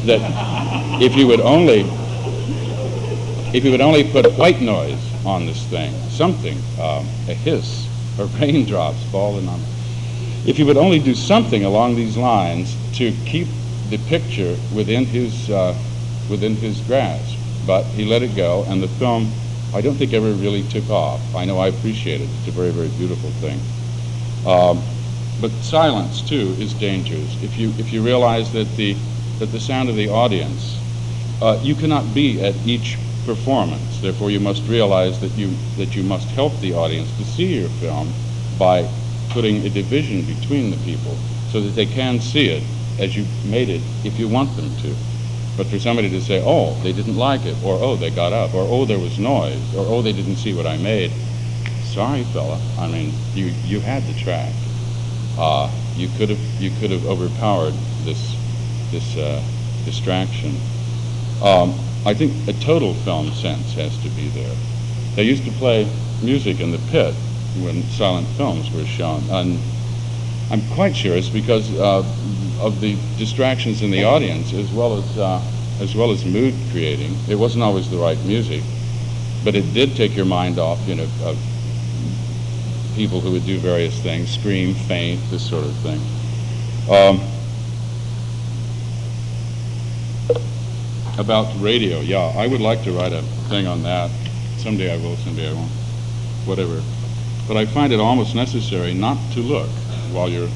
that if you would only put white noise on this thing, something, a hiss, or raindrops falling on it, if you would only do something along these lines to keep the picture within his grasp. But he let it go, and the film, I don't think, ever really took off. I know I appreciate it. It's a very, very beautiful thing. But silence too is dangerous. If you realize that the sound of the audience, you cannot be at each performance. Therefore, you must realize that you must help the audience to see your film by putting a division between the people so that they can see it as you made it if you want them to. But for somebody to say, oh, they didn't like it, or oh, they got up, or oh, there was noise, or oh, they didn't see what I made. Sorry, fella. I mean, you had the track. You could have overpowered this distraction. I think a total film sense has to be there. They used to play music in the pit when silent films were shown, and I'm quite sure it's because of the distractions in the audience, as well as mood creating. It wasn't always the right music, but it did take your mind off, of people who would do various things, scream, faint, this sort of thing. About radio, yeah, I would like to write a thing on that. Someday I will, someday I won't, whatever. But I find it almost necessary not to look while you're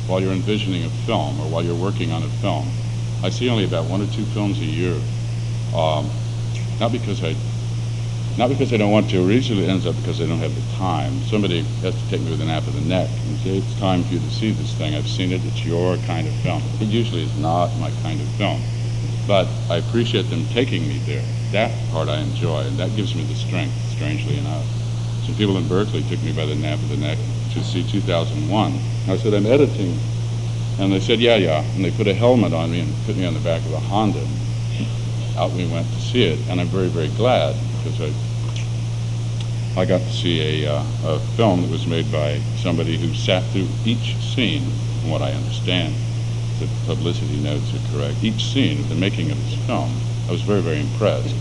envisioning a film or while you're working on a film. I see only about 1 or 2 films a year. Not because I don't want to. Usually it ends up because I don't have the time. Somebody has to take me with a nape of the neck and say, it's time for you to see this thing. I've seen it. It's your kind of film. It usually is not my kind of film. But I appreciate them taking me there. That part I enjoy, and that gives me the strength, strangely enough. Some people in Berkeley took me by the nape of the neck to see 2001. I said, I'm editing. And they said, yeah. And they put a helmet on me and put me on the back of a Honda. Out we went to see it, and I'm very, very glad because I got to see a film that was made by somebody who sat through each scene, from what I understand. The publicity notes are correct. Each scene of the making of this film, I was very, very impressed.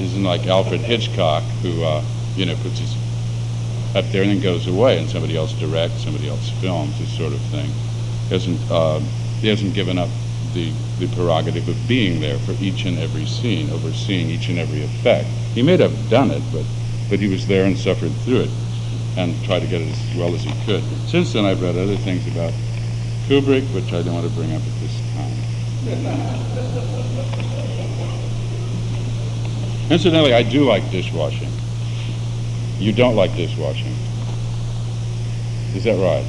Isn't like Alfred Hitchcock, who puts his up there and then goes away, and somebody else directs, somebody else films, this sort of thing. He hasn't given up the prerogative of being there for each and every scene, overseeing each and every effect. He may have done it, but he was there and suffered through it and tried to get it as well as he could. Since then, I've read other things about Kubrick, which I don't want to bring up at this time. Incidentally, I do like dishwashing. You don't like dishwashing. Is that right?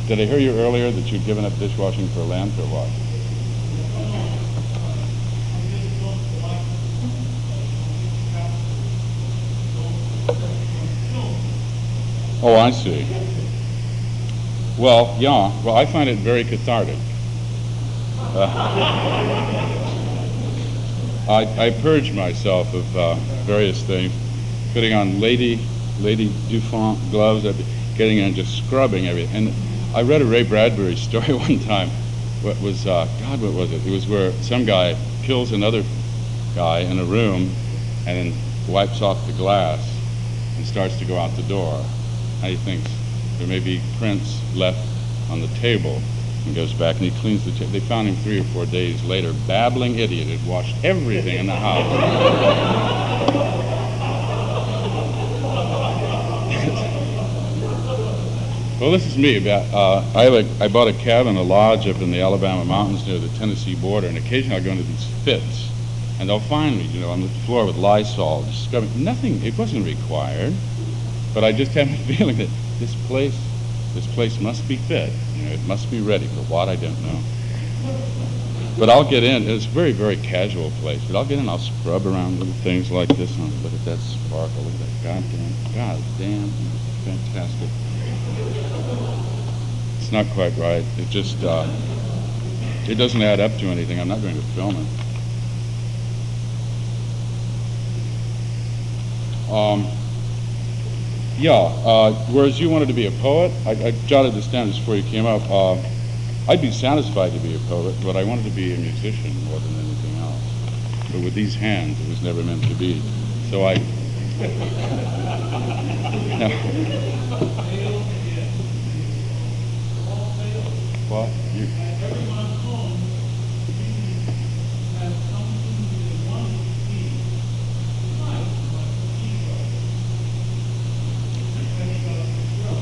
Did I hear you earlier that you'd given up dishwashing for Lent or what? Oh, I see. Well, yeah. Well, I find it very cathartic. I purge myself of various things, putting on Lady Dufont gloves, getting in and just scrubbing everything. And I read a Ray Bradbury story one time. What was it? It was where some guy kills another guy in a room and then wipes off the glass and starts to go out the door. And he thinks there may be prints left on the table, and goes back and he cleans the table. They found him 3 or 4 days later, babbling idiot, had washed everything in the house. Well, this is me. I bought a cabin, a lodge up in the Alabama mountains near the Tennessee border, and occasionally I go into these fits, and they'll find me, on the floor with Lysol, just scrubbing. Nothing, it wasn't required, but I just have a feeling that this place must be fit. It must be ready for what, I don't know. But I'll get in. It's a very, very casual place, but I'll get in, I'll scrub around with things like this, and look at that sparkle, look at that goddamn, fantastic. It's not quite right. It just, it doesn't add up to anything. I'm not going to film it. Whereas you wanted to be a poet, I jotted this down just before you came up. I'd be satisfied to be a poet, but I wanted to be a musician more than anything else. But with these hands, it was never meant to be. So I... What? You...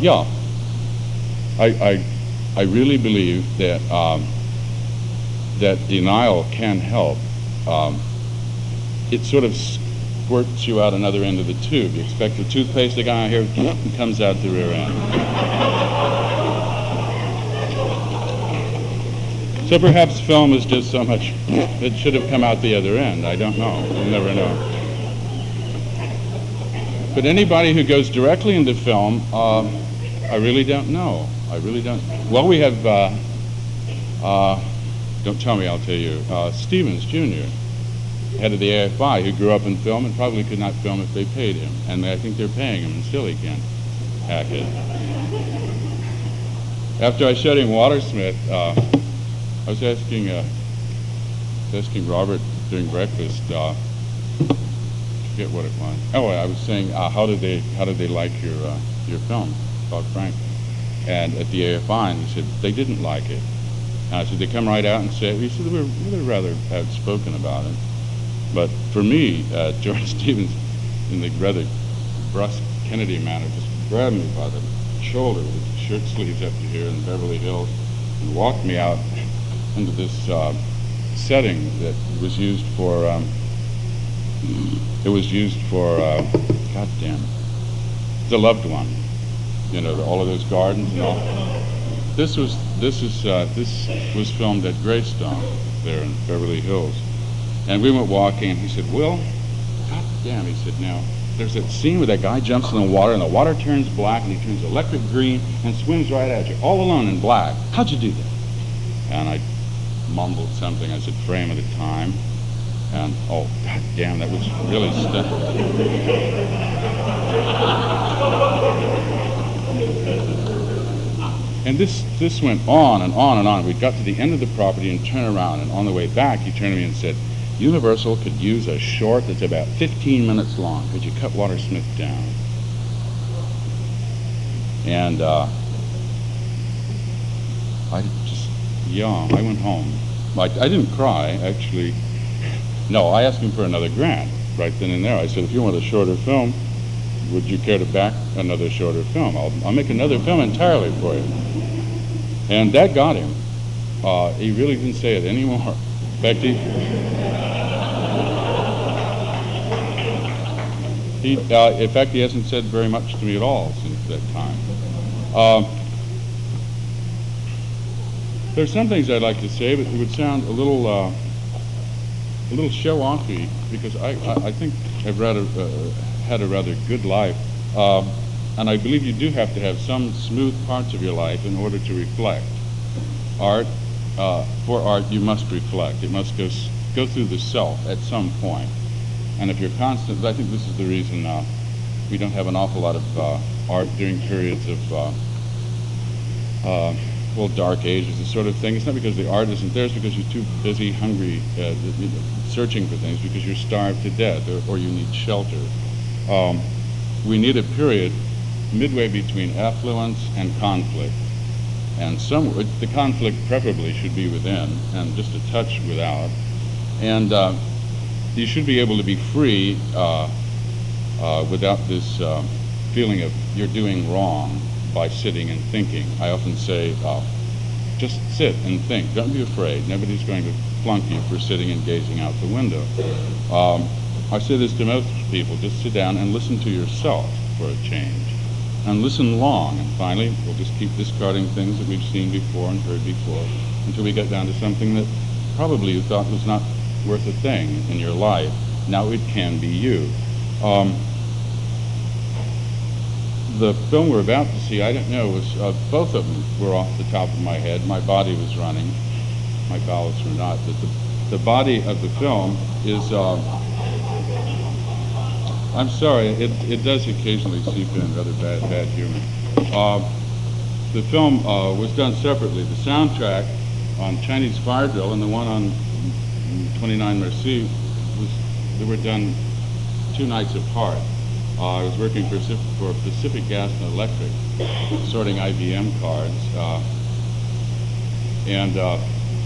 Yeah. I really believe that that denial can help. It sort of squirts you out another end of the tube. You expect the toothpaste to go out here and comes out the rear end. So perhaps film is just so much, it should have come out the other end. I don't know. You'll never know. But anybody who goes directly into film, I really don't know. I really don't. Well, we have, don't tell me, I'll tell you, Stevens Jr., head of the AFI, who grew up in film and probably could not film if they paid him. And I think they're paying him, and still he can't hack it. After I showed him Watersmith, I was asking Robert during breakfast, I forget what it was. Oh, I was saying, how did they like your film, Bob Frank? And at the AFI, and he said they didn't like it. And I said they come right out and say it. He said they were really rather outspoken about it. But for me, George Stevens, in the rather brusque Kennedy manner, just grabbed me by the shoulder with his shirt sleeves up to here in Beverly Hills, and walked me out into this setting that was used for. Goddamn, The Loved One. You know, all of those gardens and all. This was filmed at Greystone there in Beverly Hills, and we went walking, and he said, "Will, God damn," he said, "now there's that scene where that guy jumps in the water, and the water turns black, and he turns electric green and swims right at you, all alone in black. How'd you do that?" And I mumbled something. I said, "Frame at a time." And oh, God damn, that was really stuck. And this went on and on and on. We got to the end of the property and turned around, and on the way back, he turned to me and said, "Universal could use a short that's about 15 minutes long. Could you cut Watersmith down?" And I went home. I didn't cry, actually. No, I asked him for another grant right then and there. I said, "If you want a shorter film, would you care to back another shorter film? I'll make another film entirely for you." And that got him. He really didn't say it anymore. In fact, he hasn't said very much to me at all since that time. There's some things I'd like to say, but it would sound a little show-offy, because I think I've had a rather good life, and I believe you do have to have some smooth parts of your life in order to reflect. For art, you must reflect. It must go through the self at some point. And if you're constant, I think this is the reason we don't have an awful lot of art during periods of dark ages, this sort of thing. It's not because the art isn't there, it's because you're too busy, hungry, searching for things, because you're starved to death, or you need shelter. We need a period midway between affluence and conflict. And the conflict preferably should be within, and just a touch without. And you should be able to be free without this feeling of you're doing wrong by sitting and thinking. I often say, just sit and think. Don't be afraid. Nobody's going to flunk you for sitting and gazing out the window. I say this to most people, just sit down and listen to yourself for a change. And listen long, and finally we'll just keep discarding things that we've seen before and heard before until we get down to something that probably you thought was not worth a thing in your life. Now it can be you. The film we're about to see, I don't know, was both of them were off the top of my head. My body was running. My bowels were not. But the body of the film is, I'm sorry, it does occasionally seep in rather bad humor. the film was done separately. The soundtrack on Chinese Fire Drill and the one on 29 Merci they were done 2 nights apart. I was working for Pacific Gas and Electric, sorting IBM cards, and I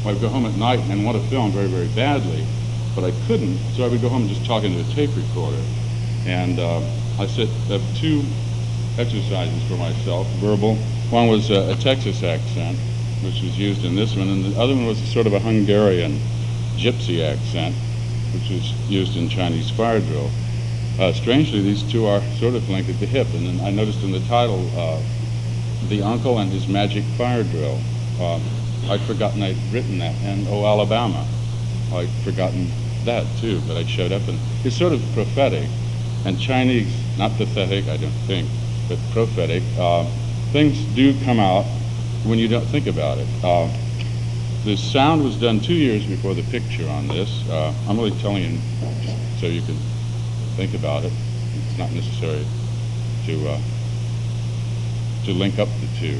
would go home at night and want to film very, very badly, but I couldn't, so I would go home and just talk into a tape recorder. And I set up 2 exercises for myself, verbal. One was a Texas accent, which was used in this one, and the other one was sort of a Hungarian gypsy accent, which was used in Chinese Fire Drill. Strangely, these 2 are sort of linked at the hip, and then I noticed in the title, The Uncle and His Magic Fire Drill. I'd forgotten I'd written that, and Oh, Alabama. I'd forgotten that too, but I showed up, and it's sort of prophetic, and Chinese, not pathetic, I don't think, but prophetic. Things do come out when you don't think about it. The sound was done 2 years before the picture on this. I'm really telling you just so you can think about it. It's not necessary to link up the 2,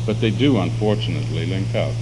but they do unfortunately link up.